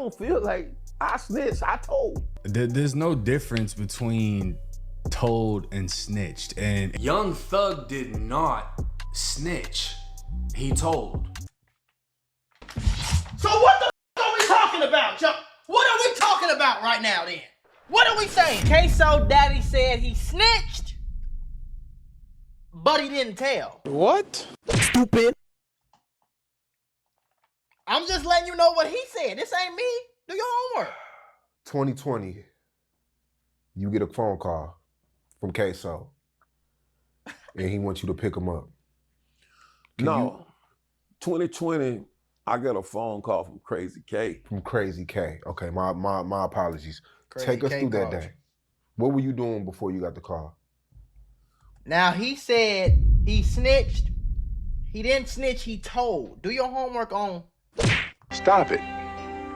don't feel like I snitched. I told. There's no difference between told and snitched. And Young Thug did not snitch. He told. So what the f are we talking about, Chuck? What are we talking about right now then? What are we saying? Ksoo daddy said he snitched, but he didn't tell. What? Stupid. I'm just letting you know what he said. This ain't me. Do your homework. 2020, you get a phone call from Ksoo, and he wants you to pick him up. No. 2020, I got a phone call from Crazy K. From Crazy K. Okay, my apologies. Crazy Take us K through that called day. you. What were you doing before you got the call? Now, he said he snitched. He didn't snitch, he told. Do your homework on... Stop it.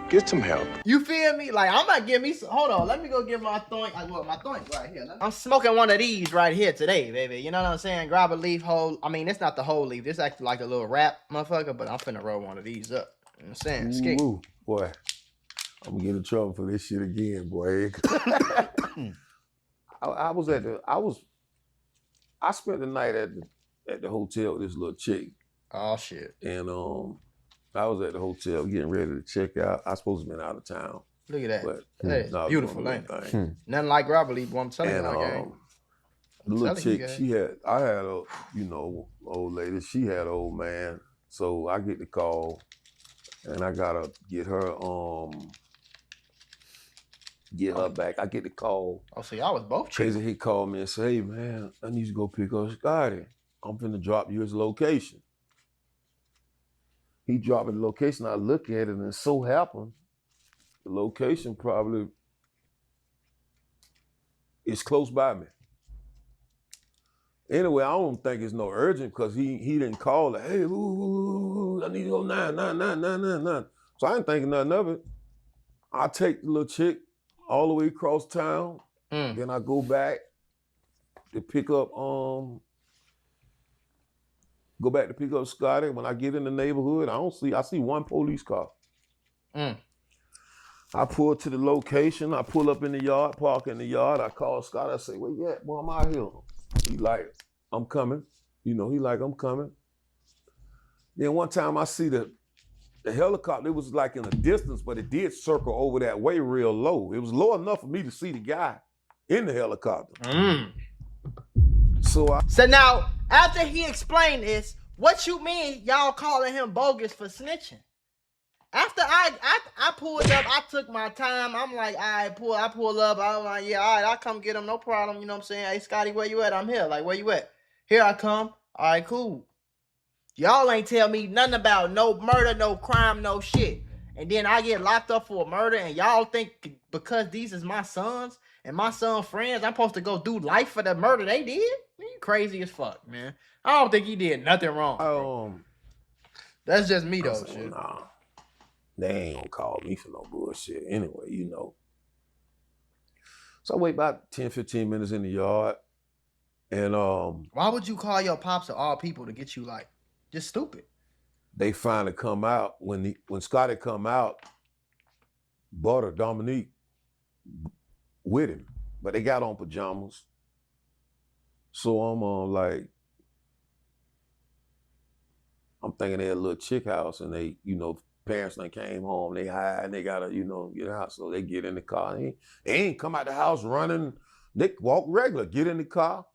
Get some help. You feel me? Like, I'm not getting me some... Hold on, let me go get my thorn. My thorn right here. I'm smoking one of these right here today, baby. You know what I'm saying? Grab a leaf, whole... I mean, it's not the whole leaf. This actually like a little wrap, motherfucker, but I'm finna roll one of these up. You know what I'm saying? Ooh, boy. I'm gonna get in trouble for this shit again, boy. I spent the night at the hotel with this little chick. Oh, shit. And I was at the hotel getting ready to check out. I supposed to have been out of town. Look at that. But That is beautiful, ain't it? Nothing like grab a leaf, boy. I'm telling you, like, gang. the little telling you, chick, gang. I had a, old lady. She had an old man. So I get the call, and I gotta get her back. I get the call. Oh, so y'all was both Crazy, he called me and said, "Hey man, I need you to go pick up Scotty. I'm finna drop you his location." He dropped the location. I look at it, and it so happened, the location probably is close by me. Anyway, I don't think it's no urgent because he didn't call like, "Hey, I need to go 99999." So I ain't thinking nothing of it. I take the little chick all the way across town. Then I go back to pick up Scotty. When I get in the neighborhood, I see one police car. I pull to the location. I pull up in the yard, park in the yard. I call Scotty. I say, "Where you at? Boy, I'm out here." He like, "I'm coming." He like, "I'm coming." Then one time I see the helicopter. It was like in a distance, but it did circle over that way real low. It was low enough for me to see the guy in the helicopter. So now, after he explained this, what you mean y'all calling him bogus for snitching? After I pulled up, I took my time. I'm like, I pull up. I'm like, yeah, all right, I'll come get him, no problem. You know what I'm saying? Hey, Scotty, where you at? I'm here. Like, where you at? Here I come. All right, cool. Y'all ain't tell me nothing about no murder, no crime, no shit. And then I get locked up for a murder, and y'all think because these is my sons and my son's friends, I'm supposed to go do life for the murder they did? Man, you crazy as fuck, man. I don't think he did nothing wrong. That's just me, though, shit. Nah, they ain't gonna call me for no bullshit anyway, So I wait about 10, 15 minutes in the yard, and why would you call your pops of all people to get you, like, just stupid? They finally come out. When Scotty come out, Butter, Dominique, with him. But they got on pajamas. So I'm I'm thinking they're a little chick house, and they, parents done came home, they hide, and they gotta, get out. So they get in the car. They ain't come out the house running. They walk regular, get in the car.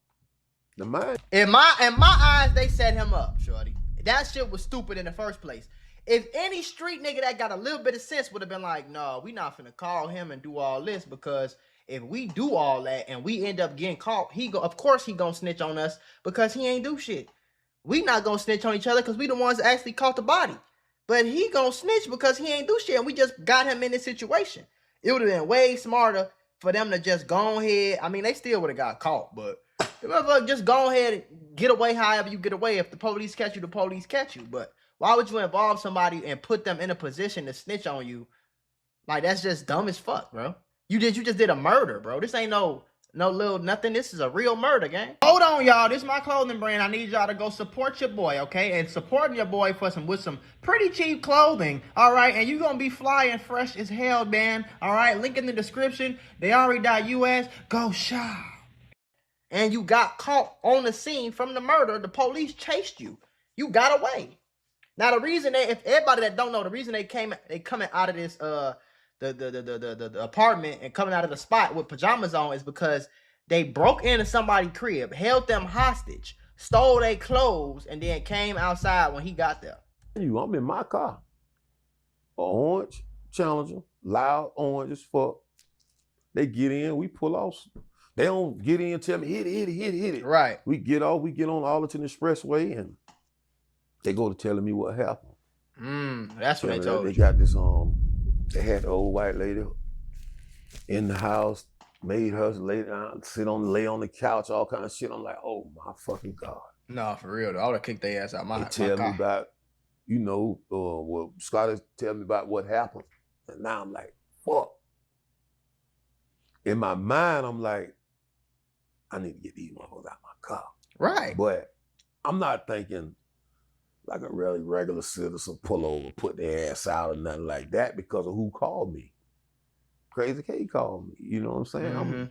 The man. In my eyes, they set him up, shorty. That shit was stupid in the first place. If any street nigga that got a little bit of sense would have been like, no, we not finna call him and do all this, because if we do all that and we end up getting caught, of course he gonna snitch on us because he ain't do shit. We not gonna snitch on each other because we the ones that actually caught the body. But he gonna snitch because he ain't do shit, and we just got him in this situation. It would have been way smarter for them to just go ahead. I mean, they still would have got caught, but just go ahead and get away however you get away. If the police catch you, the police catch you. But why would you involve somebody and put them in a position to snitch on you? Like, that's just dumb as fuck, bro. You just did a murder, bro. This ain't no no little nothing. This is a real murder, gang. Hold on, y'all. This is my clothing brand. I need y'all to go support your boy, okay? And supporting your boy with some pretty cheap clothing, all right? And you gonna be fly and fresh as hell, man. All right, link in the description. Theari.us. Go shop. And you got caught on the scene from the murder. The police chased you. You got away. Now the reason if everybody that don't know, the reason they coming out of this the apartment and coming out of the spot with pajamas on is because they broke into somebody's crib, held them hostage, stole their clothes, and then came outside when he got there. I'm in my car. An orange Challenger, loud orange as fuck. They get in, we pull off. They don't get in and tell me, hit it. Right. We get off, we get on Arlington Expressway, and they go to telling me what happened. That's what they told They you. got this, they had the old white lady in the house, made her lay down, lay on the couch, all kind of shit. I'm like, oh my fucking God. No, for real though. I would have kicked their ass out my They tell car. me about, well, Scotty tell me about what happened. And now I'm like, fuck. In my mind, I'm like, I need to get these motherfuckers out my car. Right. But I'm not thinking like a really regular citizen pull over, put their ass out or nothing like that because of who called me. Crazy K called me. You know what I'm saying?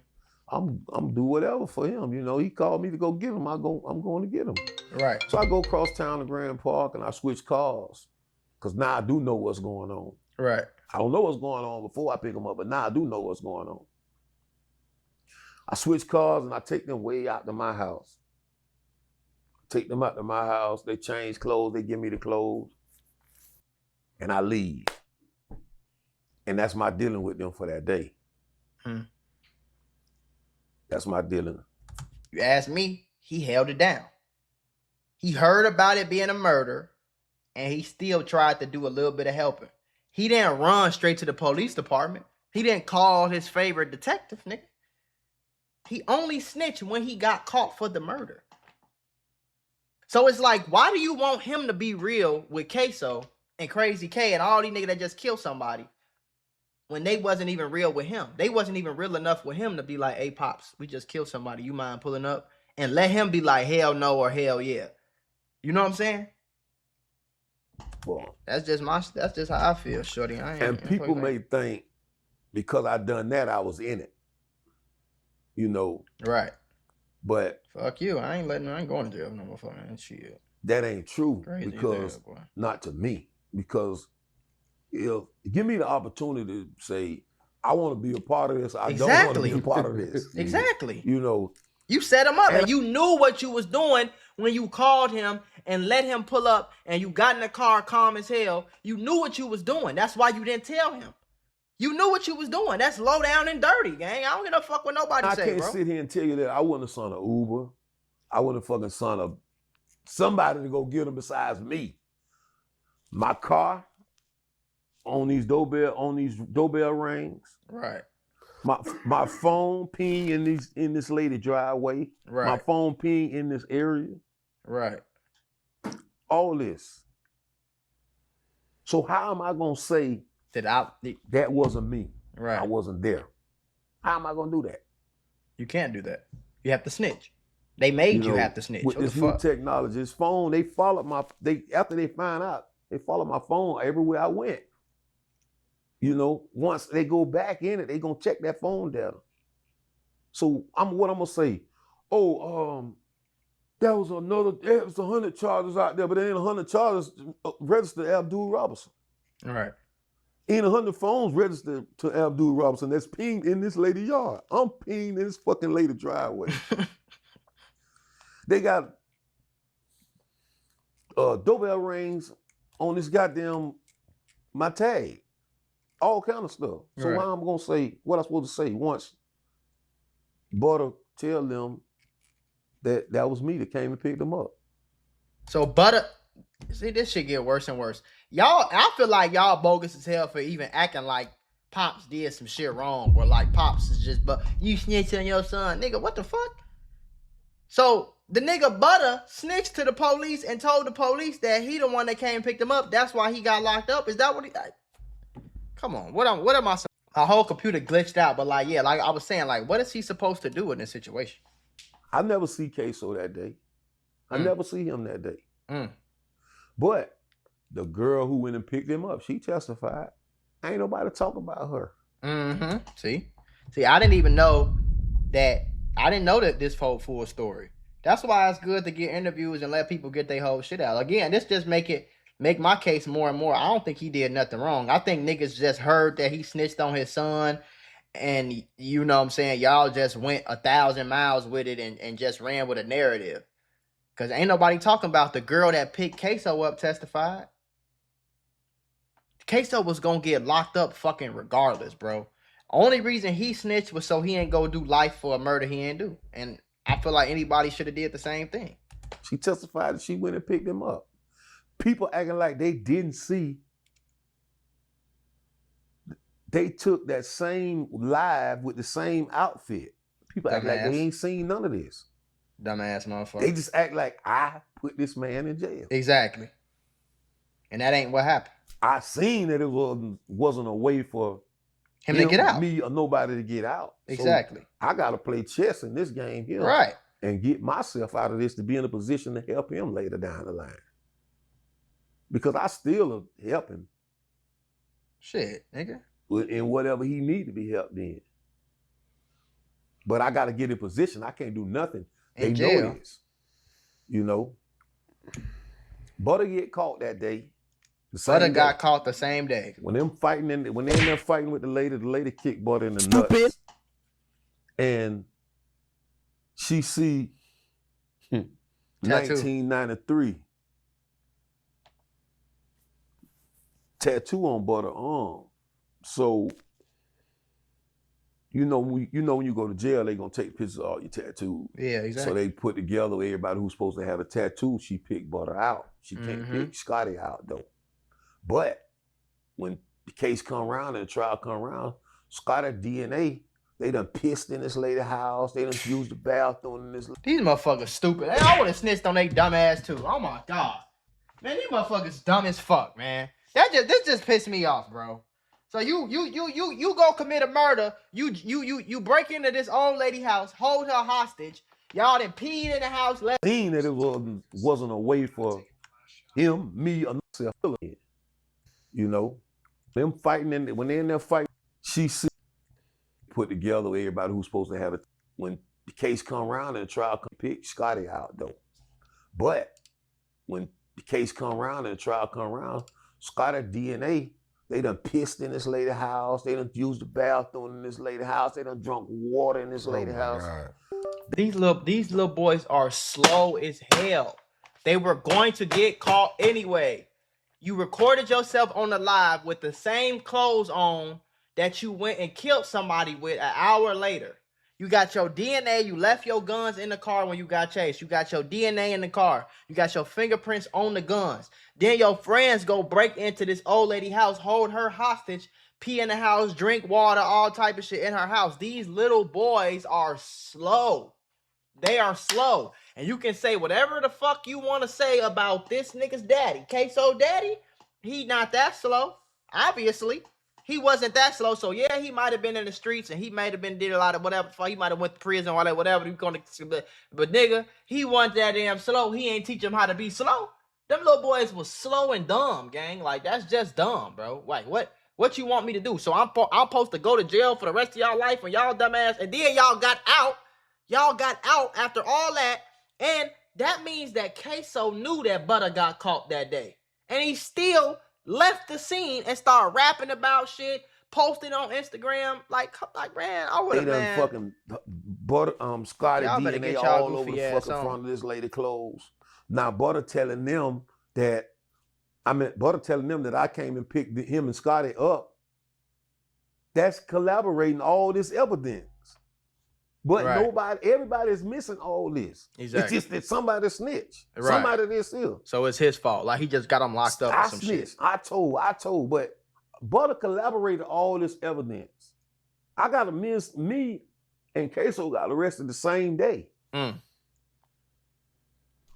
I'm do whatever for him. You know, he called me to go get him. I'm going to get him. Right. So I go across town to Grand Park and I switch cars because now I do know what's going on. Right. I don't know what's going on before I pick them up, but now I do know what's going on. I switch cars and I take them way out to my house. Take them out to my house. They change clothes. They give me the clothes. And I leave. And that's my dealing with them for that day. That's my dealing. You ask me, he held it down. He heard about it being a murder, and he still tried to do a little bit of helping. He didn't run straight to the police department. He didn't call his favorite detective, nigga. He only snitched when he got caught for the murder. So it's like, why do you want him to be real with Ksoo and Crazy K and all these niggas that just killed somebody when they wasn't even real with him? They wasn't even real enough with him to be like, hey, Pops, we just killed somebody. You mind pulling up? And let him be like, hell no or hell yeah. You know what I'm saying? Well, that's just how I feel, shorty. And people may think because I done that, I was in it. You know. Right. But fuck you. I ain't going to jail no more fucking shit. That ain't true. Crazy because not to me. Because if give me the opportunity to say, I want to be a part of this. I don't want to be a part of this. Exactly. You know. You set him up and you knew what you was doing when you called him and let him pull up and you got in the car calm as hell. You knew what you was doing. That's why you didn't tell him. You knew what you was doing. That's low down and dirty, gang. I don't give a fuck what nobody say, bro. I can't sit here and tell you that I wouldn't have son of Uber. I wouldn't have fucking son of somebody to go get him besides me. My car on these doorbell rings. Right. My phone ping in this lady driveway. Right. My phone ping in this area. Right. All this. So how am I gonna say that wasn't me? Right. I wasn't there. How am I gonna do that? You can't do that. You have to snitch. They made you have to snitch. With this new technology, this phone, they followed after they find out, they followed my phone everywhere I went. You know, once they go back in it, they gonna check that phone data. So what I'm gonna say, there was 100 charges out there, but there ain't 100 charges registered to Abdul Robinson. Right. Ain't 100 phones registered to Abdul Robinson that's pinged in this lady yard. I'm pinged in this fucking lady driveway. They got doorbell rings on this goddamn my tag. All kind of stuff. So how I'm gonna say what I'm supposed to say once Butter tell them that was me that came and picked them up. So Butter, see, this shit get worse and worse. Y'all, I feel like y'all bogus as hell for even acting like Pops did some shit wrong, or like Pops is just, but you snitched on your son, nigga. What the fuck? So the nigga Butter snitched to the police and told the police that he the one that came and picked him up. That's why he got locked up. Is that what he? Come on, what am I saying? My whole computer glitched out, but like, yeah, like I was saying, like, what is he supposed to do in this situation? I never see Ksoo that day. I never see him that day. Mm. But the girl who went and picked him up, she testified. Ain't nobody talk about her. Mm-hmm. See, I didn't even know that. I didn't know that this whole full story. That's why it's good to get interviews and let people get their whole shit out. Again, this just make my case more and more. I don't think he did nothing wrong. I think niggas just heard that he snitched on his son, and you know what I'm saying, y'all just went 1,000 miles with it and just ran with a narrative. Cause ain't nobody talking about the girl that picked Ksoo up testified. Ksoo was gonna get locked up fucking regardless, bro. Only reason he snitched was so he ain't go do life for a murder he ain't do. And I feel like anybody should have did the same thing. She testified that she went and picked him up. People acting like they didn't see. They took that same live with the same outfit. People act like they ain't seen none of this. Dumbass motherfucker. They just act like I put this man in jail. Exactly. And that ain't what happened. I seen that it wasn't a way for him to get out. Me or nobody to get out. Exactly. So I got to play chess in this game here. Right. And get myself out of this to be in a position to help him later down the line. Because I still help him. Shit, nigga. In whatever he need to be helped in. But I got to get in position. I can't do nothing. They know this. You know. Butter get caught that day. Butter got caught the same day. When they in there fighting with the lady kicked Butter in the nuts. And she see 1993 tattoo on Butter arm. So you know when you go to jail, they gonna take pictures of all your tattoos. Yeah, exactly. So they put together everybody who's supposed to have a tattoo. She picked Butter out. She can't pick Scotty out though. But when the case come around and the trial come around, Scotty DNA, they done pissed in this lady's house. They done used the bathroom in this. These motherfuckers stupid. Hey, I would have snitched on they dumb ass too. Oh my god, man, these motherfuckers dumb as fuck, man. This just pissed me off, bro. So you go commit a murder. You break into this old lady house, hold her hostage. Y'all done peed in the house. Seen that it wasn't a way for him, me, or myself. You know, them fighting when they in there fighting, she see put together everybody who's supposed to have it. When the case come around and the trial come pick Scotty out though. But when the case come around and the trial come around, Scotty DNA, they done pissed in this lady's house. They done used the bathroom in this lady's house. They done drunk water in this lady's house. God. These little boys are slow as hell. They were going to get caught anyway. You recorded yourself on the live with the same clothes on that you went and killed somebody with an hour later. You got your DNA. You left your guns in the car when you got chased. You got your DNA in the car. You got your fingerprints on the guns. Then your friends go break into this old lady house, hold her hostage, pee in the house, drink water, all type of shit in her house. These little boys are slow. They are slow. And you can say whatever the fuck you want to say about this nigga's daddy. Ksoo daddy, he not that slow. Obviously. He wasn't that slow. So yeah, he might have been in the streets and he might have been did a lot of whatever. He might have went to prison or whatever. But nigga, he wasn't that damn slow. He ain't teach him how to be slow. Them little boys was slow and dumb, gang. Like that's just dumb, bro. Like what you want me to do? So I'm supposed to go to jail for the rest of y'all life and y'all dumbass, and then y'all got out. Y'all got out after all that, and that means that Ksoo knew that Butter got caught that day, and he still left the scene and started rapping about shit, posting on Instagram. Like man, I would have. They done fucking Butter, Scotty DNA all over the fucking front of this lady clothes. Now Butter telling them that I came and picked him and Scotty up. That's collaborating all this evidence. But everybody is missing all this. Exactly. It's just that somebody snitched. Right. Somebody this here. So it's his fault. Like he just got him locked up or some shit. I told, but Butter collaborated all this evidence. Me and Ksoo got arrested the same day. I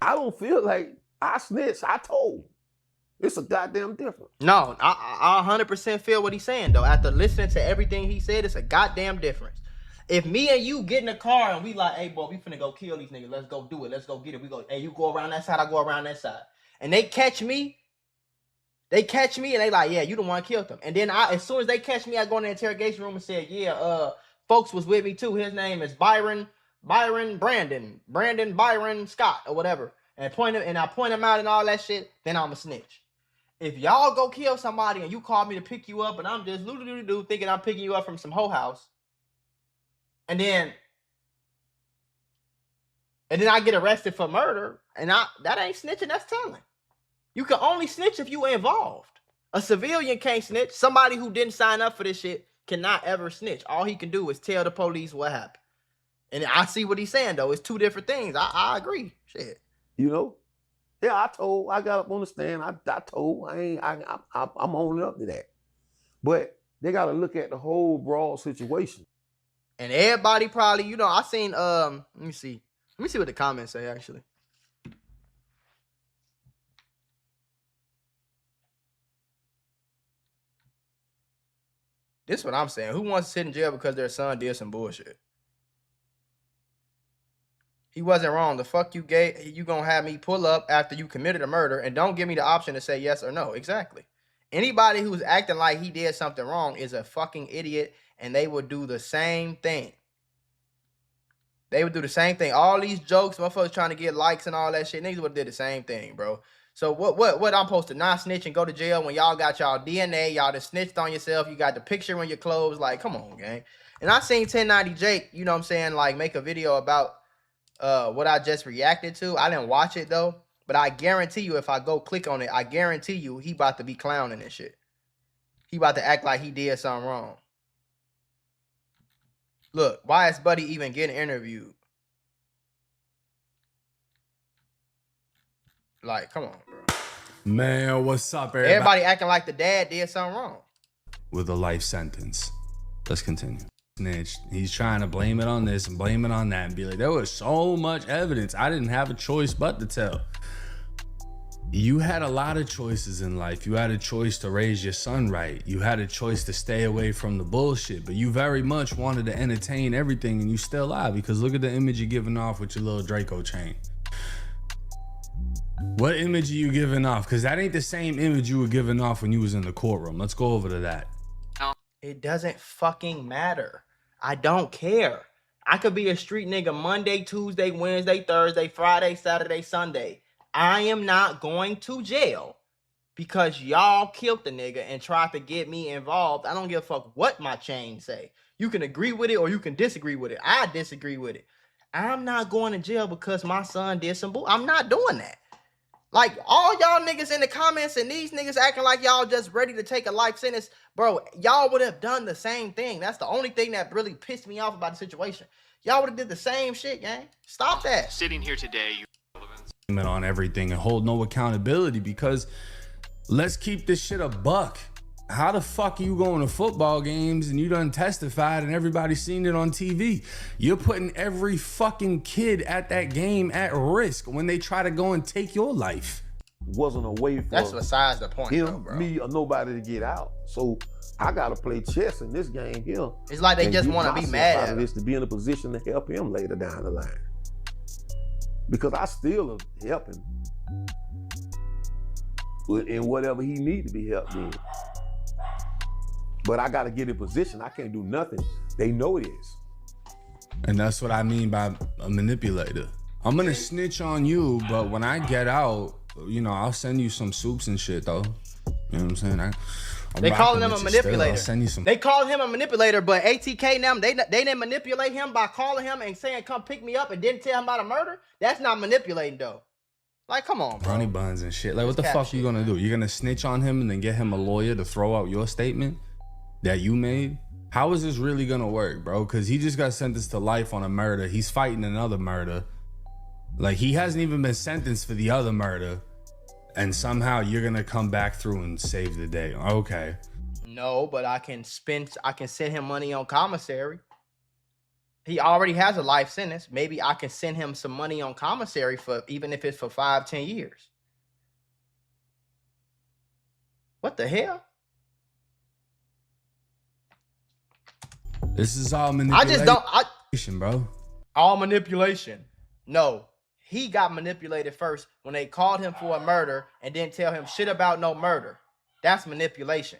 don't feel like I snitched. I told. It's a goddamn difference. No, I 100% feel what he's saying though. After listening to everything he said, it's a goddamn difference. If me and you get in the car and we like, hey boy, we finna go kill these niggas. Let's go do it. Let's go get it. We go, hey, you go around that side, I go around that side. And they catch me and they like, yeah, you the one killed them. And then as soon as they catch me, I go in the interrogation room and say, yeah, folks was with me too. His name is Byron Byron Scott or whatever. And I point him out and all that shit, then I'm a snitch. If y'all go kill somebody and you call me to pick you up and I'm just doo thinking I'm picking you up from some hoe house, and then I get arrested for murder, and that ain't snitching, that's telling. You can only snitch if you involved. A civilian can't snitch. Somebody who didn't sign up for this shit cannot ever snitch. All he can do is tell the police what happened. And I see what he's saying though. It's two different things. I agree. Shit. You know? Yeah, I got up on the stand. I told, I'm owning up to that. But they got to look at the whole broad situation. And everybody probably, you know, I seen, let me see what the comments say actually. This is what I'm saying. Who wants to sit in jail because their son did some bullshit? He wasn't wrong. The fuck you gonna have me pull up after you committed a murder and don't give me the option to say yes or no. Exactly. Anybody who's acting like he did something wrong is a fucking idiot, and they would do the same thing. They would do the same thing. All these jokes, motherfuckers trying to get likes and all that shit, niggas would have did the same thing, bro. So what I'm supposed to not snitch and go to jail when y'all got y'all DNA, y'all just snitched on yourself, you got the picture on your clothes, like, come on, gang. And I seen 1090 Jake, you know what I'm saying, like, make a video about what I just reacted to. I didn't watch it though, but I guarantee you if I go click on it, I guarantee you he about to be clowning and shit. He about to act like he did something wrong. Look, why is Buddy even getting interviewed? Like, come on, bro. Man, what's up, everybody? Everybody acting like the dad did something wrong. With a life sentence. Let's continue. Snitch. He's trying to blame it on this and blame it on that and be like, there was so much evidence. I didn't have a choice but to tell. You had a lot of choices in life. You had a choice to raise your son right. You had a choice to stay away from the bullshit, but you very much wanted to entertain everything, and you still lie, because look at the image you're giving off with your little Draco chain. What image are you giving off? Because that ain't the same image you were giving off when you was in the courtroom. Let's go over to that. It doesn't fucking matter. I don't care. I could be a street nigga Monday, Tuesday, Wednesday, Thursday, Friday, Saturday, Sunday. I am not going to jail because y'all killed the nigga and tried to get me involved. I don't give a fuck what my chain say. You can agree with it or you can disagree with it. I disagree with it. I'm not going to jail because my son did some bull. I'm not doing that. Like, all y'all niggas in the comments and these niggas acting like y'all just ready to take a life sentence, bro, y'all would have done the same thing. That's the only thing that really pissed me off about the situation. Y'all would have did the same shit, gang. Stop that. Sitting here today, On everything and hold no accountability, because let's keep this shit a buck. How the fuck are you going to football games and you done testified and everybody's seen it on TV? You're putting every fucking kid at that game at risk when they try to go and take your life. Wasn't a way for That's besides the point, him, though, bro. me, or nobody to get out. So I gotta play chess in this game here. It's like they and just get want to be myself mad out at of him. this to be in a position to help him later down the line. Because I still help him in whatever he need to be helped in. But I gotta get in position. I can't do nothing. They know it is. And that's what I mean by a manipulator. I'm gonna snitch on you, but when I get out, you know, I'll send you some soups and shit though. You know what I'm saying? They calling him a manipulator. I'll send you some. They called him a manipulator, but ATK now, they didn't manipulate him by calling him and saying, come pick me up, and didn't tell him about a murder. That's not manipulating though. Like, come on, bro. Brownie buns and shit. Like, what the fuck are you gonna do? You're gonna snitch on him and then get him a lawyer to throw out your statement that you made? How is this really gonna work, bro? Because he just got sentenced to life on a murder. He's fighting another murder. Like, he hasn't even been sentenced for the other murder. And somehow you're gonna come back through and save the day. Okay. No, but I can send him money on commissary. He already has a life sentence. Maybe I can send him some money on commissary for, even if it's for 5-10 years. What the hell? This is all I manipulation, just don't. bro. All manipulation. No, he got manipulated first when they called him for a murder and didn't tell him shit about no murder. That's manipulation.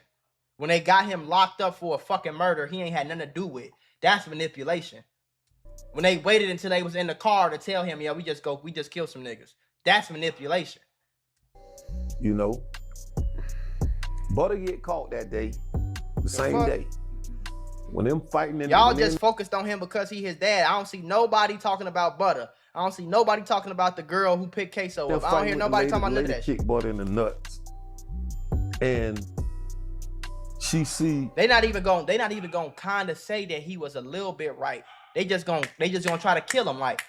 When they got him locked up for a fucking murder he ain't had nothing to do with. That's manipulation. When they waited until they was in the car to tell him, yeah, we just killed some niggas. That's manipulation. You know, Butter get caught that day, the same fuck? day. When them fighting in Y'all just focused on him because he his dad. I don't see nobody talking about Butter. I don't see nobody talking about the girl who picked Ksoo up. I don't hear nobody talking about none of that shit. Kick Butter in the nuts, and she see They not even gonna kind of say that he was a little bit right. They just gonna try to kill him like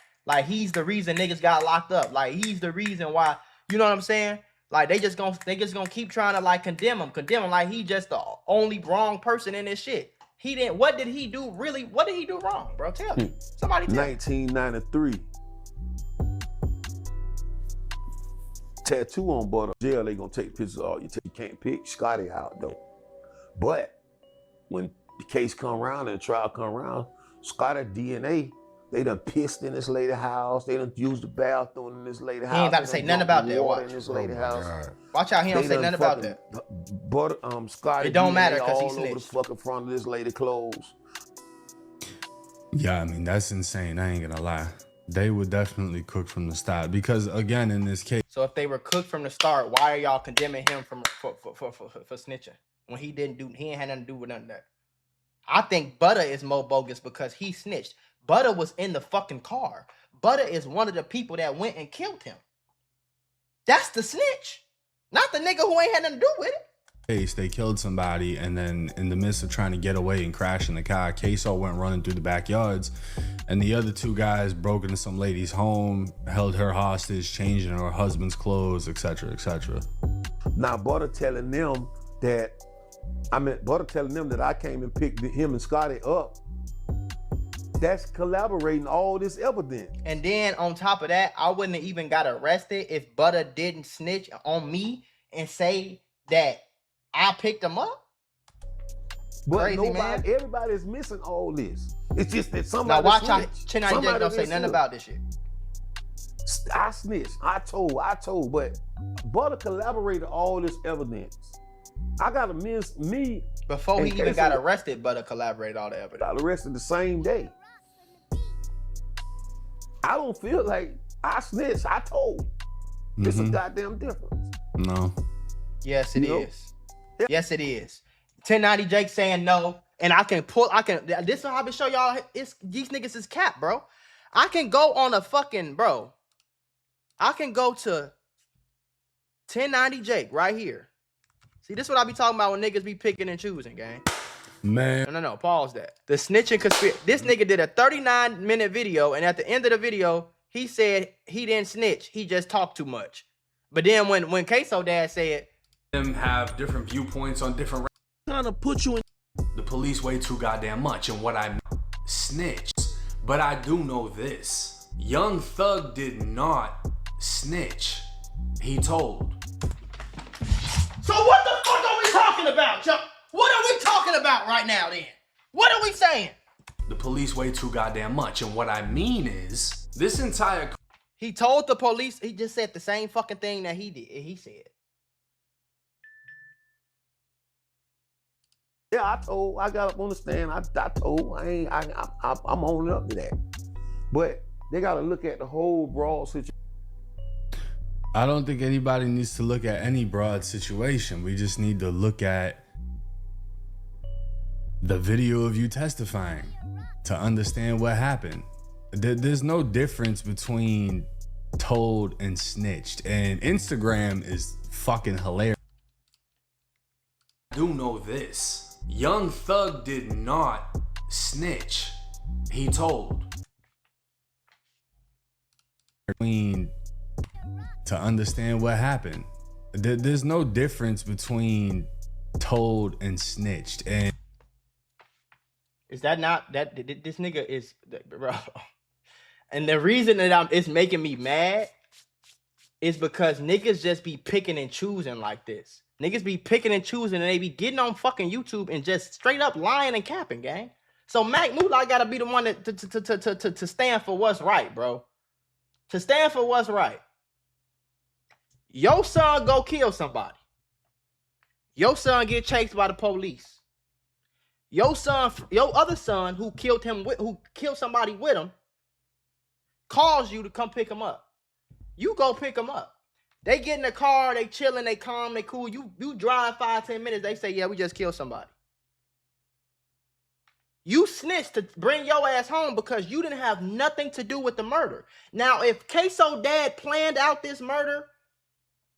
he's the reason niggas got locked up. Like he's the reason why, you know what I'm saying? Like they just gonna keep trying to like condemn him like he just the only wrong person in this shit. He didn't. What did he do really? What did he do wrong, bro? Tell me. Somebody tell me. 1993. Tattoo on Butter. Jail, they gonna take pictures of all you can't pick Scotty out though. But when the case come around and the trial come around, Scotty DNA, they done pissed in this lady house. They done used the bathroom in this lady house. He ain't about to say nothing about that. Water in this lady house. Watch out, he don't say nothing about that. Butter, Scotty, it don't DNA matter because he all over the snitched. fucking front of this lady clothes. Yeah, I mean, that's insane. I ain't gonna lie. They would definitely cook from the start because, again, in this case. So if they were cooked from the start, why are y'all condemning him for snitching when he ain't had nothing to do with none of that? I think Butter is more bogus because he snitched. Butter was in the fucking car. Butter is one of the people that went and killed him. That's the snitch, not the nigga who ain't had nothing to do with it. Case, they killed somebody, and then in the midst of trying to get away and crash in the car, Ksoo went running through the backyards, and the other two guys broke into some lady's home, held her hostage, changing her husband's clothes, etc., etc. Now Butter telling them that I came and picked him and Scotty up. That's collaborating all this evidence. And then on top of that, I wouldn't have even got arrested if Butter didn't snitch on me and say that I picked him up. But Crazy, man. Everybody is missing all this. It's just that somebody Now watch how snitched. Chinai Jack don't say nothing about this shit. I snitched. I told, but Butter collaborated all this evidence. I gotta miss me. Before he even got arrested, Butter collaborated all the evidence. Got arrested the same day. I don't feel like I snitched. I told. It's a goddamn difference. No. Yes, it is. Yes, it is. 1090 Jake saying no, and this is how I been show y'all. These niggas is cap, bro. I can go on a fucking I can go to 1090 Jake right here. See, this is what I be talking about when niggas be picking and choosing, gang. Man. No, pause that. The snitching conspiracy. This nigga did a 39-minute video, and at the end of the video, he said he didn't snitch. He just talked too much. But then when Ksoo dad said, them have different viewpoints on different. Trying to put you in. The police way too goddamn much, and what I snitched. But I do know this: Young Thug did not snitch. He told. so what the fuck are we talking about, Chuck? What are we talking about right now then? What are we saying? The police way too goddamn much, and what I mean is this entire. He told the police, he just said the same fucking thing that he did. He said. Yeah, I got up on the stand. I'm owning up to that. But they gotta look at the whole broad situation. I don't think anybody needs to look at any broad situation. We just need to look at the video of you testifying to understand what happened. There's no difference between told and snitched, and Instagram is fucking hilarious. I do know this: Young Thug did not snitch. He told. To understand what happened. There's no difference between told and snitched. And Is that not that this nigga is, bro? And the reason that it's making me mad is because niggas just be picking and choosing like this. Niggas be picking and choosing, and they be getting on fucking YouTube and just straight up lying and capping, gang. So Mac Mula gotta be the one to stand for what's right, bro. To stand for what's right. Your son go kill somebody. Your son get chased by the police. Your other son who killed somebody with him, calls you to come pick him up. You go pick him up. They get in the car, they chilling, they calm, they cool. You drive 5-10 minutes, they say, yeah, we just killed somebody. You snitched to bring your ass home because you didn't have nothing to do with the murder. Now, if Ksoo dad planned out this murder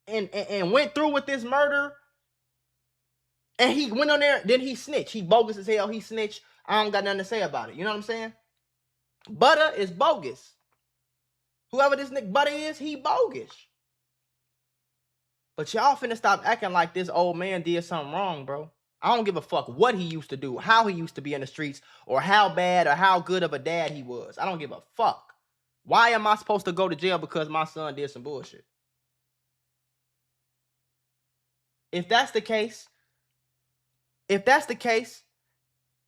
and went through with this murder, and he went on there, then he snitched. He bogus as hell, he snitched. I don't got nothing to say about it. You know what I'm saying? Butter is bogus. Whoever this nigga Butter is, he bogus. But y'all finna stop acting like this old man did something wrong, bro. I don't give a fuck what he used to do, how he used to be in the streets, or how bad or how good of a dad he was. I don't give a fuck. Why am I supposed to go to jail because my son did some bullshit? If that's the case,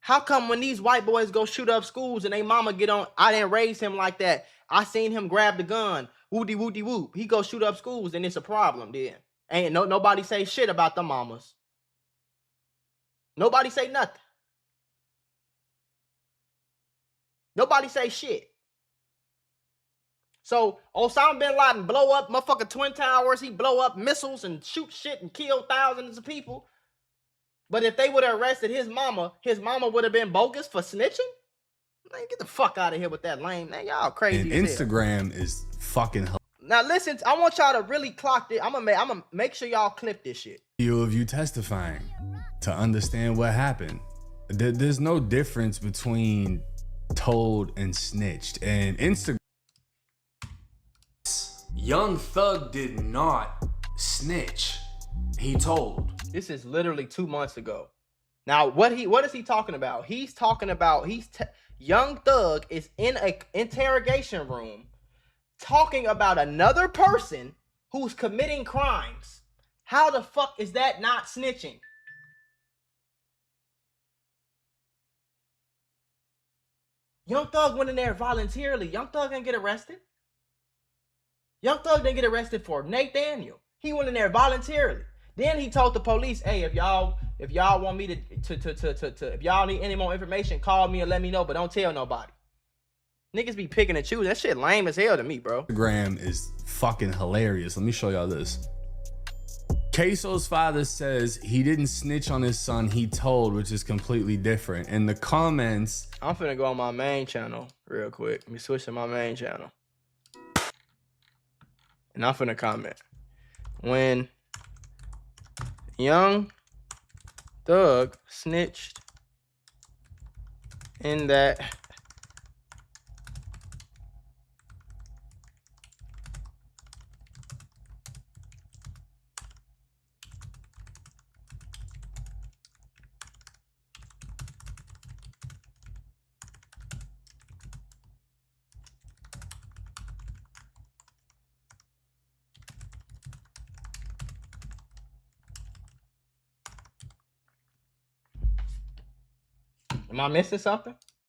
how come when these white boys go shoot up schools and they mama get on, I didn't raise him like that. I seen him grab the gun, woody woody whoop. He go shoot up schools and it's a problem then. Ain't nobody say shit about the mamas. Nobody say nothing. Nobody say shit. So Osama bin Laden blow up motherfucking Twin Towers. He blow up missiles and shoot shit and kill thousands of people. But if they would have arrested his mama would have been bogus for snitching? Man, get the fuck out of here with that lame. Man, y'all crazy And as hell. Instagram is fucking Now listen, I want y'all to really clock this. I'm gonna make sure y'all clip this shit. video of you testifying to understand what happened. There's no difference between told and snitched. And Instagram. Young Thug did not snitch. He told. This is literally 2 months ago. Now, what is he talking about? He's talking about Young Thug is in an interrogation room talking about another person who's committing crimes. How the fuck is that not snitching? Young Thug went in there voluntarily. Young Thug didn't get arrested. Young Thug didn't get arrested for Nathaniel. He went in there voluntarily. Then he told the police, hey, if y'all want me to if y'all need any more information, call me and let me know, but don't tell nobody. Niggas be picking and choosing. That shit lame as hell to me, bro. Instagram is fucking hilarious. Let me show y'all this. Ksoo's father says he didn't snitch on his son, he told, which is completely different. In the comments, I'm finna go on my main channel real quick. Let me switch to my main channel. And I'm finna comment. When Young Thug snitched in that Am I missing something?